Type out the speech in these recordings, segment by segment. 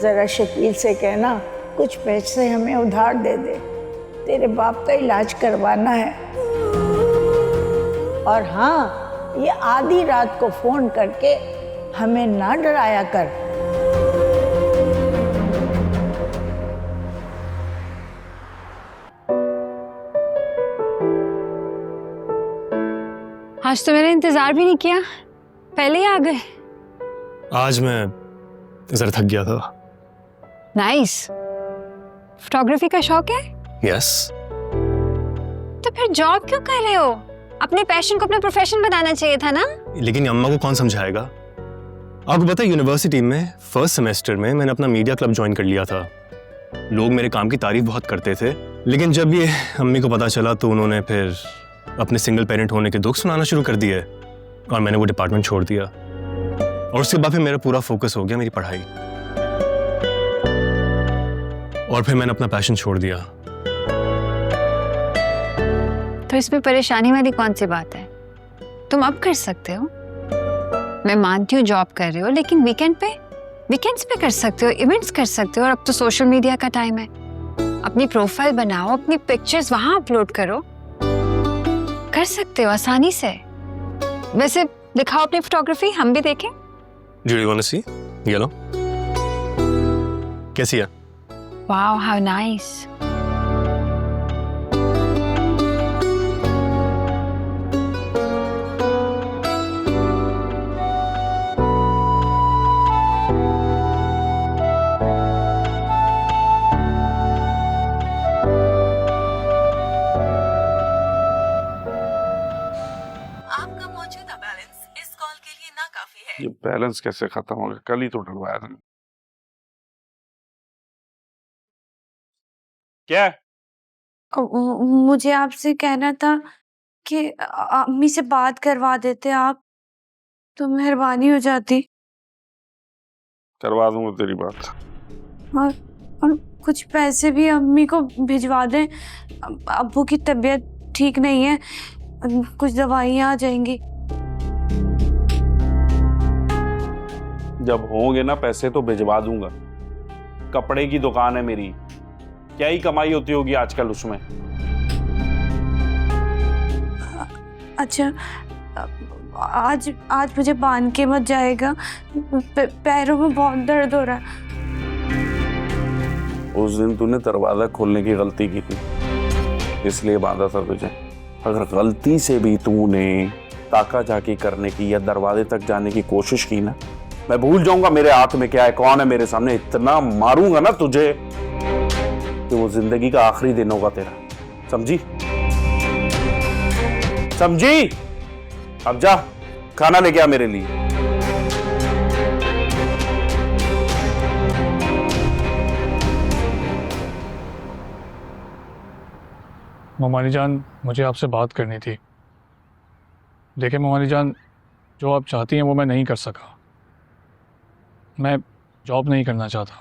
ज़रा शकील से कहना कुछ पैसे हमें उधार दे दे, तेरे बाप का इलाज करवाना है। और हाँ, ये आधी रात को फ़ोन करके हमें ना डराया कर। आज तो मेरा इंतजार भी नहीं किया, पहले ही आ गए। आज मैं जरा थक गया था। नाइस। फोटोग्राफी का शौक है? यस। तो फिर जॉब क्यों कर रहे हो? अपने पैशन को अपना प्रोफेशन बनाना चाहिए था ना। लेकिन अम्मा को कौन समझाएगा? आपको पता है यूनिवर्सिटी में फर्स्ट सेमेस्टर में मैंने अपना मीडिया क्लब ज्वाइन कर लिया था। लोग मेरे काम की तारीफ बहुत करते थे, लेकिन जब ये अम्मी को पता चला तो उन्होंने फिर अपने सिंगल पेरेंट होने के दुख सुनाना शुरू कर दिए और मैंने वो डिपार्टमेंट छोड़ दिया। और उसके बाद फिर मेरा पूरा फोकस हो गया मेरी पढ़ाई, और फिर मैंने अपना पैशन छोड़ दिया। तो इसमें परेशानी वाली कौन सी बात है? तुम अब कर सकते हो। मैं मानती हूँ जॉब कर रहे हो, लेकिन वीकेंड्स पे कर सकते हो, इवेंट्स कर सकते हो। और अब तो सोशल मीडिया का टाइम है, अपनी प्रोफाइल बनाओ, अपनी पिक्चर्स वहां अपलोड करो, कर सकते हो आसानी से। वैसे दिखाओ अपनी फोटोग्राफी, हम भी देखें। Do you want to see? ये लो। कैसी है? Wow, how nice. ये बैलेंस कैसे खत्म हो गया? कल ही तो डलवाया था। क्या? मुझे आपसे कहना था कि अम्मी से बात करवा देते आप, तो मेहरबानी हो जाती। करवा दूंगा तेरी बात। और कुछ पैसे भी अम्मी को भिजवा दें। अब्बू की तबीयत ठीक नहीं है, कुछ दवाइयाँ आ जाएंगी। जब होंगे ना पैसे तो भिजवा दूंगा। कपड़े की दुकान है मेरी, क्या ही कमाई होती होगी आजकल उसमें। अच्छा, आज मुझे बांध के मत जाएगा, पैरों में बहुत दर्द हो रहा है। उस दिन तूने दरवाजा खोलने की गलती की थी, इसलिए बांधा था तुझे। अगर गलती से भी तूने ताका झाकी करने की या दरवाजे तक जाने की कोशिश की ना, मैं भूल जाऊंगा मेरे हाथ में क्या है, कौन है मेरे सामने। इतना मारूंगा ना तुझे कि वो जिंदगी का आखिरी दिन होगा तेरा। समझी? समझी? अब जा खाना लेके आ मेरे लिए। ममानी जान, मुझे आपसे बात करनी थी। देखिए ममानी जान, जो आप चाहती हैं वो मैं नहीं कर सका। मैं जॉब नहीं करना चाहता,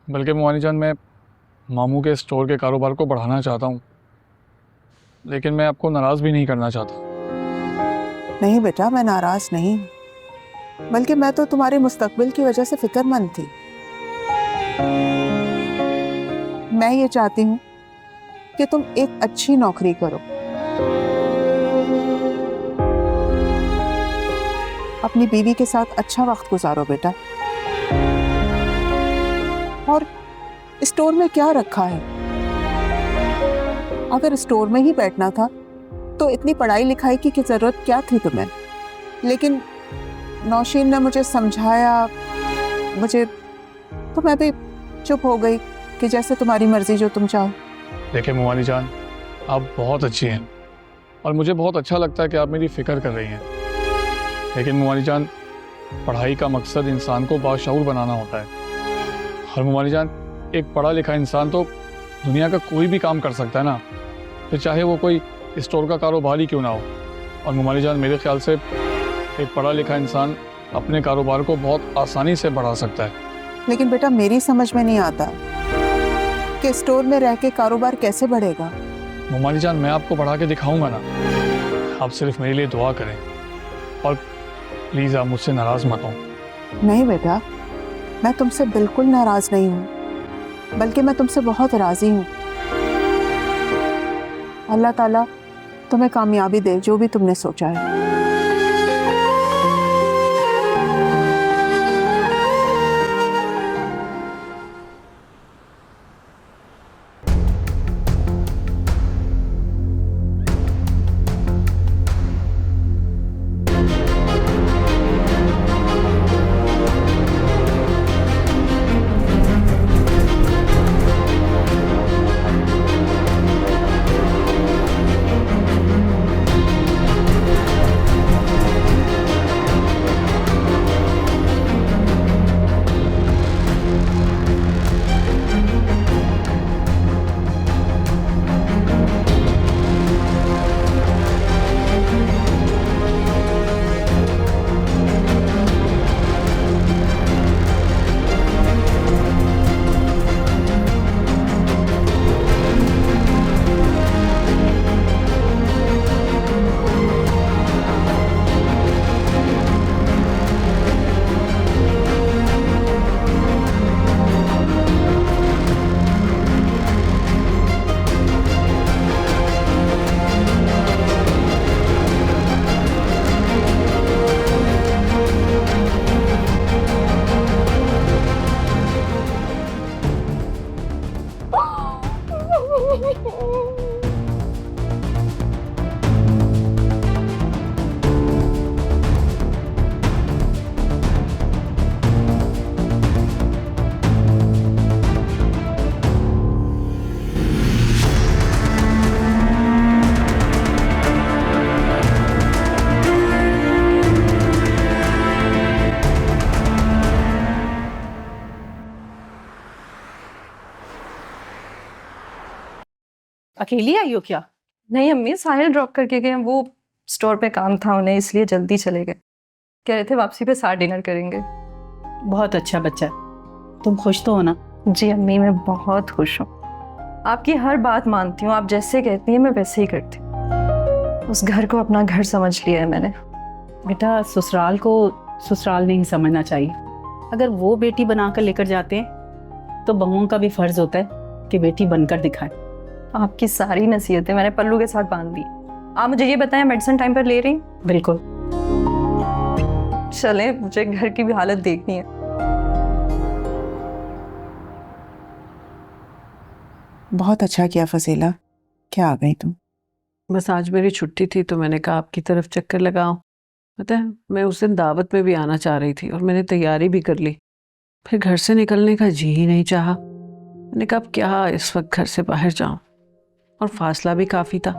बल्कि ममानी जान मैं मामू के स्टोर के कारोबार को बढ़ाना चाहता हूँ, लेकिन मैं आपको नाराज़ भी नहीं करना चाहता। नहीं बेटा, मैं नाराज़ नहीं, बल्कि मैं तो तुम्हारे मुस्तकबिल की वजह से फिक्रमंद थी। मैं ये चाहती हूँ कि तुम एक अच्छी नौकरी करो, अपनी बीवी के साथ अच्छा वक्त गुजारो बेटा। और स्टोर में क्या रखा है? अगर स्टोर में ही बैठना था तो इतनी पढ़ाई लिखाई की जरूरत क्या थी तुम्हें? लेकिन नौशीन ने मुझे समझाया, तो मैं भी चुप हो गई कि जैसे तुम्हारी मर्जी, जो तुम चाहो। देखिए ममानी जान, आप बहुत अच्छी हैं और मुझे बहुत अच्छा लगता है कि आप मेरी फ़िक्र कर रही हैं, लेकिन ममानी जान, पढ़ाई का मकसद इंसान को बाशऊर बनाना होता है। और ममानी जान, एक पढ़ा लिखा इंसान तो दुनिया का कोई भी काम कर सकता है ना, फिर चाहे वो कोई स्टोर का कारोबार ही क्यों ना हो। और ममानी जान, मेरे ख्याल से एक पढ़ा लिखा इंसान अपने कारोबार को बहुत आसानी से बढ़ा सकता है। लेकिन बेटा, मेरी समझ में नहीं आता कि स्टोर में रह के कारोबार कैसे बढ़ेगा। ममानी जान, मैं आपको बढ़ा के दिखाऊंगा ना, आप सिर्फ मेरे लिए दुआ करें और प्लीज़ आप मुझसे नाराज़ मत हो। नहीं बेटा, मैं तुमसे बिल्कुल नाराज नहीं हूँ, बल्कि मैं तुमसे बहुत राजी हूँ। अल्लाह ताला तुम्हें कामयाबी दे जो भी तुमने सोचा है। अकेली आई हो क्या? नहीं अम्मी, साहिल ड्रॉप करके गए, वो स्टोर पे काम था उन्हें, इसलिए जल्दी चले गए। कह रहे थे वापसी पे साथ डिनर करेंगे। बहुत अच्छा बच्चा है। तुम खुश तो हो ना? जी अम्मी, मैं बहुत खुश हूँ। आपकी हर बात मानती हूँ, आप जैसे कहती हैं मैं वैसे ही करती हूँ। उस घर को अपना घर समझ लिया है मैंने। बेटा, ससुराल को ससुराल नहीं समझना चाहिए। अगर वो बेटी बनाकर लेकर जाते हैं तो बहुओं का भी फर्ज होता है कि बेटी बनकर दिखाए। आपकी सारी नसीहतें मैंने पल्लू के साथ बांध दी। आप मुझे ये बताएं, मेडिसिन टाइम पर ले रही? बिल्कुल। चले, मुझे घर की भी हालत देखनी है। बहुत अच्छा किया फजीला, क्या आ गई तुम? बस आज मेरी छुट्टी थी तो मैंने कहा आपकी तरफ चक्कर लगाऊं। पता है, मैं उस दिन दावत में भी आना चाह रही थी और मैंने तैयारी भी कर ली, फिर घर से निकलने का जी ही नहीं चाहा। मैंने कहा अब क्या इस वक्त घर से बाहर जाऊं, और फासला भी काफी था।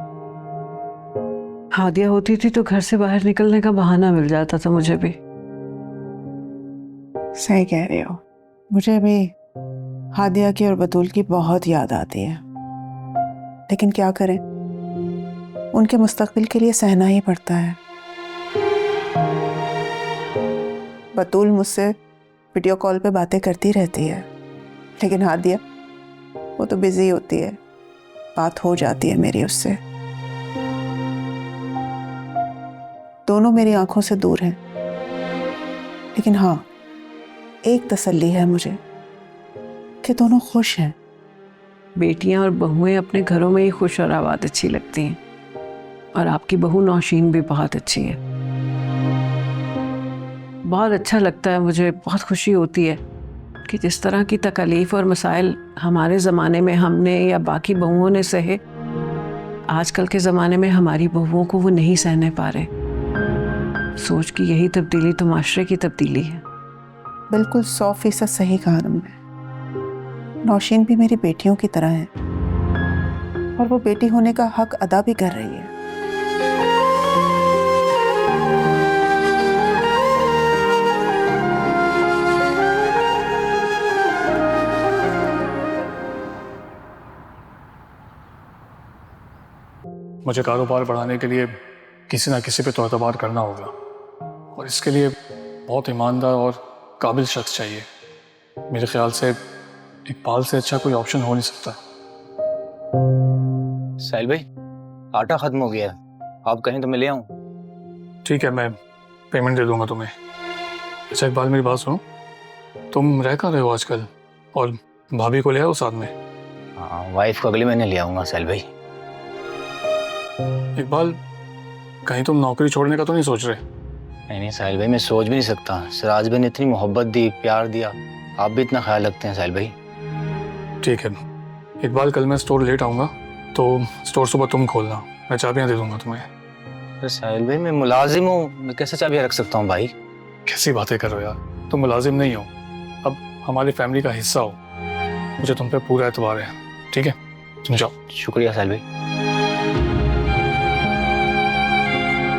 हादिया होती थी तो घर से बाहर निकलने का बहाना मिल जाता था मुझे भी। सही कह रहे हो, मुझे भी हादिया की और बतूल की बहुत याद आती है, लेकिन क्या करें, उनके मुस्तकबिल के लिए सहना ही पड़ता है। बतूल मुझसे वीडियो कॉल पे बातें करती रहती है, लेकिन हादिया वो तो बिजी होती है, बात हो जाती है मेरी उससे। दोनों मेरी आंखों से दूर हैं, लेकिन हाँ, एक तसल्ली है मुझे कि दोनों खुश हैं। बेटियां और बहुएं अपने घरों में ही खुश और आबाद अच्छी लगती हैं, और आपकी बहू नौशीन भी बहुत अच्छी है। बहुत अच्छा लगता है मुझे, बहुत खुशी होती है कि जिस तरह की तकलीफ और मसाइल हमारे ज़माने में हमने या बाकी बहुओं ने सहे, आजकल के ज़माने में हमारी बहुओं को वो नहीं सहने पा रहे। सोच की यही तब्दीली तो माशरे की तब्दीली है। बिल्कुल 100% सही कहा तुमने। नौशीन भी मेरी बेटियों की तरह है, और वो बेटी होने का हक अदा भी कर रही है। मुझे कारोबार बढ़ाने के लिए किसी ना किसी पे तो एतबार करना होगा, और इसके लिए बहुत ईमानदार और काबिल शख्स चाहिए। मेरे ख्याल से इकबाल से अच्छा कोई ऑप्शन हो नहीं सकता। साहिल भाई, आटा खत्म हो गया है, आप कहें तो मैं ले आऊं? ठीक है, मैं पेमेंट दे दूंगा तुम्हें। अच्छा इकबाल, मेरी बात सुनो, तुम रह कहाँ रहे हो आजकल, और भाभी को ले आओ साथ में। हाँ, वाइफ को अगले महीने ले आऊँगा साहिल भाई। इकबाल, कहीं तुम नौकरी छोड़ने का तो नहीं सोच रहे? नहीं साहिल भाई, मैं सोच भी नहीं सकता। सिराज भाई ने इतनी मोहब्बत दी, प्यार दिया, आप भी इतना ख्याल रखते हैं साहिल भाई। ठीक है इकबाल, कल मैं स्टोर लेट आऊँगा तो स्टोर सुबह तुम खोलना, मैं चाबियाँ दे दूँगा तुम्हें। अरे साहिल भाई, मैं मुलाजिम हूँ, मैं कैसे चाबियाँ रख सकता हूँ भाई? कैसी बातें कर रहे हो यार, तुम मुलाजिम नहीं हो, अब हमारी फैमिली का हिस्सा हो, मुझे तुम पे पूरा एतबार है। ठीक है, तुम जाओ। शुक्रिया साहिल भाई।